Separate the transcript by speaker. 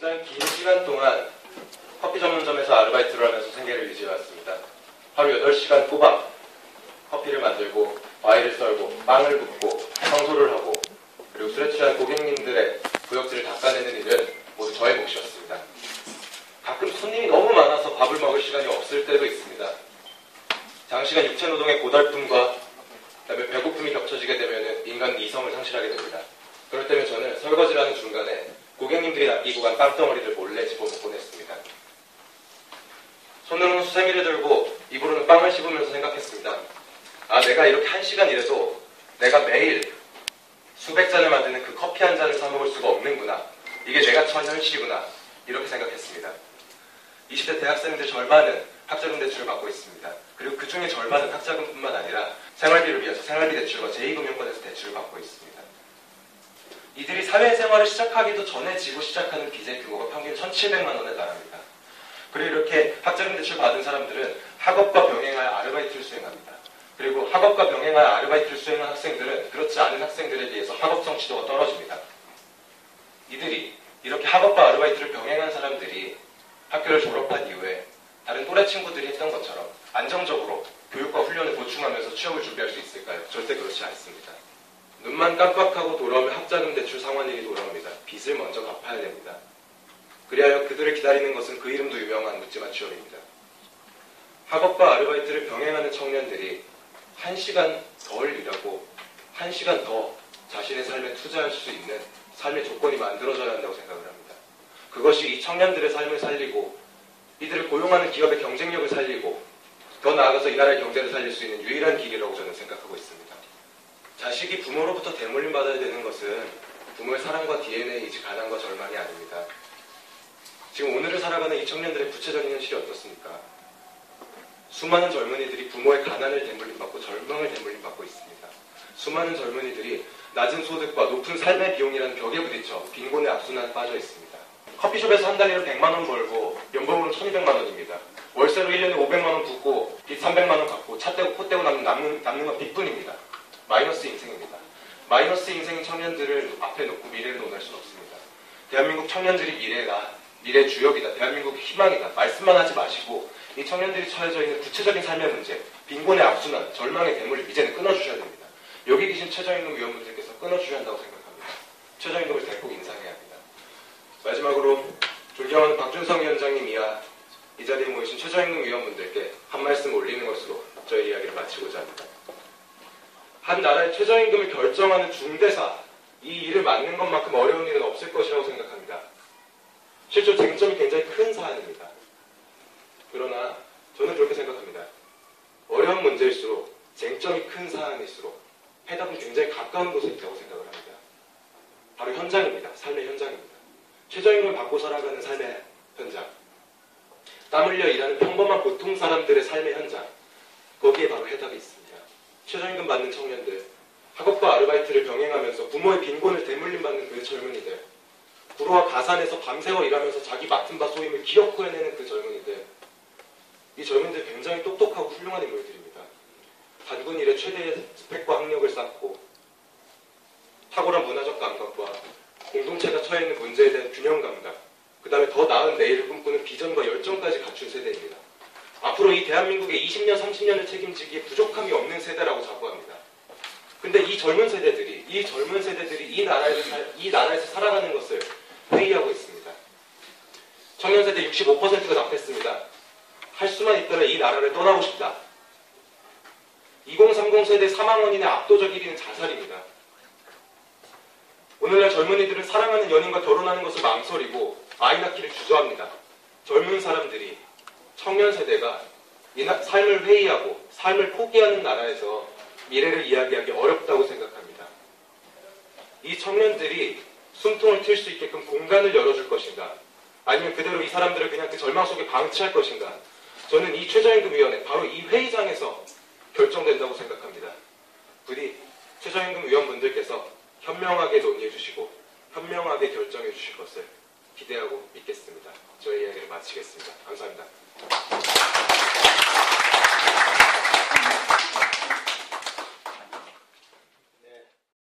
Speaker 1: 굉장히 긴 시간 동안 커피 전문점에서 아르바이트를 하면서 생계를 유지해왔습니다. 하루 8시간 꼬박 커피를 만들고 과일을 썰고 빵을 굽고 청소를 하고 그리고 술에 취한 고객님들의 구역질을 닦아내는 일은 모두 저의 몫이었습니다. 가끔 손님이 너무 많아서 밥을 먹을 시간이 없을 때도 있습니다. 장시간 육체노동의 고달픔과 그다음에 배고픔이 겹쳐지게 되면 인간은 이성을 상실하게 됩니다. 그럴 때면 저는 설거지를 하는 중간에 고객님들이 남기고 간 빵덩어리를 몰래 집어먹곤 했습니다. 손으로는 수세미를 들고 입으로는 빵을 씹으면서 생각했습니다. 아, 내가 이렇게 1시간 일해도 내가 매일 수백 잔을 만드는 그 커피 한 잔을 사 먹을 수가 없는구나. 이게 내가 처한 현실이구나. 이렇게 생각했습니다. 20대 대학생들 절반은 학자금 대출을 받고 있습니다. 그리고 그 중에 절반은 학자금뿐만 아니라 생활비를 위해서 생활비 대출과 제2금융권에서 대출을 받고 있습니다. 이들이 사회생활을 시작하기도 전에 지고 시작하는 빚의 규모가 평균 1,700만 원에 달합니다. 그리고 이렇게 학자금 대출 받은 사람들은 학업과 병행하여 아르바이트를 수행합니다. 그리고 학업과 병행하여 아르바이트를 수행한 학생들은 그렇지 않은 학생들에 비해서 학업 성취도가 떨어집니다. 이들이 이렇게 학업과 아르바이트를 병행한 사람들이 학교를 졸업한 이후에 다른 또래 친구들이 했던 것처럼 안정적으로 교육과 훈련을 보충하면서 취업을 준비할 수 있을까요? 절대 그렇지 않습니다. 눈만 깜빡하고 돌아오면 학자금 대출 상환일이 돌아옵니다. 빚을 먼저 갚아야 됩니다. 그리하여 그들을 기다리는 것은 그 이름도 유명한 묻지마 취업입니다. 학업과 아르바이트를 병행하는 청년들이 1시간 덜 일하고 1시간 더 자신의 삶에 투자할 수 있는 삶의 조건이 만들어져야 한다고 생각을 합니다. 그것이 이 청년들의 삶을 살리고 이들을 고용하는 기업의 경쟁력을 살리고 더 나아가서 이 나라의 경제를 살릴 수 있는 유일한 길이라고 저는 생각하고 있습니다. 자식이 부모로부터 대물림 받아야 되는 것은 부모의 사랑과 DNA이지 가난과 절망이 아닙니다. 지금 오늘을 살아가는 이 청년들의 구체적인 현실이 어떻습니까? 수많은 젊은이들이 부모의 가난을 대물림받고 절망을 대물림받고 있습니다. 수많은 젊은이들이 낮은 소득과 높은 삶의 비용이라는 벽에 부딪혀 빈곤의 악순환에 빠져 있습니다. 커피숍에서 한 달리로 100만 원 벌고 연봉으로 1200만 원입니다. 월세로 1년에 500만 원 붓고 빚 300만 원 갚고 차 떼고 코 떼고 남는 건 빚뿐입니다. 마이너스 인생입니다. 마이너스 인생인 청년들을 앞에 놓고 미래를 논할 수는 없습니다. 대한민국 청년들이 미래다, 미래 주역이다, 대한민국의 희망이다 말씀만 하지 마시고 이 청년들이 처해져 있는 구체적인 삶의 문제, 빈곤의 악순환, 절망의 대물림 이제는 끊어주셔야 됩니다. 여기 계신 최저임금 위원분들께서 끊어주셔야 한다고 생각합니다. 최저임금을 대폭 인상해야 합니다. 마지막으로 존경하는 박준성 위원장님 이하 이 자리에 모이신 최저임금 위원분들께 한 말씀 올리는 것으로 저희 이야기를 마치고자 합니다. 한 나라의 최저임금을 결정하는 중대사, 이 일을 맡는 것만큼 어려운 일은 없을 것이라고 생각합니다. 실제로 쟁점이 굉장히 큰 사안입니다. 그러나 저는 그렇게 생각합니다. 어려운 문제일수록 쟁점이 큰 사안일수록 해답은 굉장히 가까운 곳에 있다고 생각을 합니다. 바로 현장입니다. 삶의 현장입니다. 최저임금을 받고 살아가는 삶의 현장, 땀 흘려 일하는 평범한 보통 사람들의 삶의 현장, 거기에 바로 해답이 있습니다. 최저임금 받는 청년들, 학업과 아르바이트를 병행하면서 부모의 빈곤을 대물림받는 그 젊은이들, 불우와 가산에서 밤새워 일하면서 자기 맡은 바 소임을 기어코 해내는 그 젊은이들, 이 젊은이들 굉장히 똑똑하고 훌륭한 인물들입니다. 단군 일의 최대의 스펙과 학력을 쌓고 탁월한 문화적 감각과 공동체가 처해 있는 문제에 대한 균형 감각, 그 다음에 더 나은 내일을 꿈꾸는 비전과 열정까지 갖춘 세대입니다. 앞으로 이 대한민국의 20년, 30년을 책임지기에 부족함이 없는 세대라고 자부합니다. 근데 이 젊은 세대들이 이 나라에서 살아가는 것을 회의하고 있습니다. 청년 세대 65%가 답했습니다. 할 수만 있다면 이 나라를 떠나고 싶다. 2030 세대 사망 원인의 압도적 1위는 자살입니다. 오늘날 젊은이들은 사랑하는 연인과 결혼하는 것을 망설이고 아이 낳기를 주저합니다. 젊은 사람들이, 청년 세대가 이 삶을 회의하고 삶을 포기하는 나라에서 미래를 이야기하기 어렵다고 생각합니다. 이 청년들이 숨통을 튈 수 있게끔 공간을 열어줄 것인가, 아니면 그대로 이 사람들을 그냥 그 절망 속에 방치할 것인가, 저는 이 최저임금위원회, 바로 이 회의장에서 결정된다고 생각합니다. 부디 최저임금 위원분들께서 현명하게 논의해 주시고 현명하게 결정해 주실 것을 기대하고 믿겠습니다. 저희 이야기를 마치겠습니다. 감사합니다.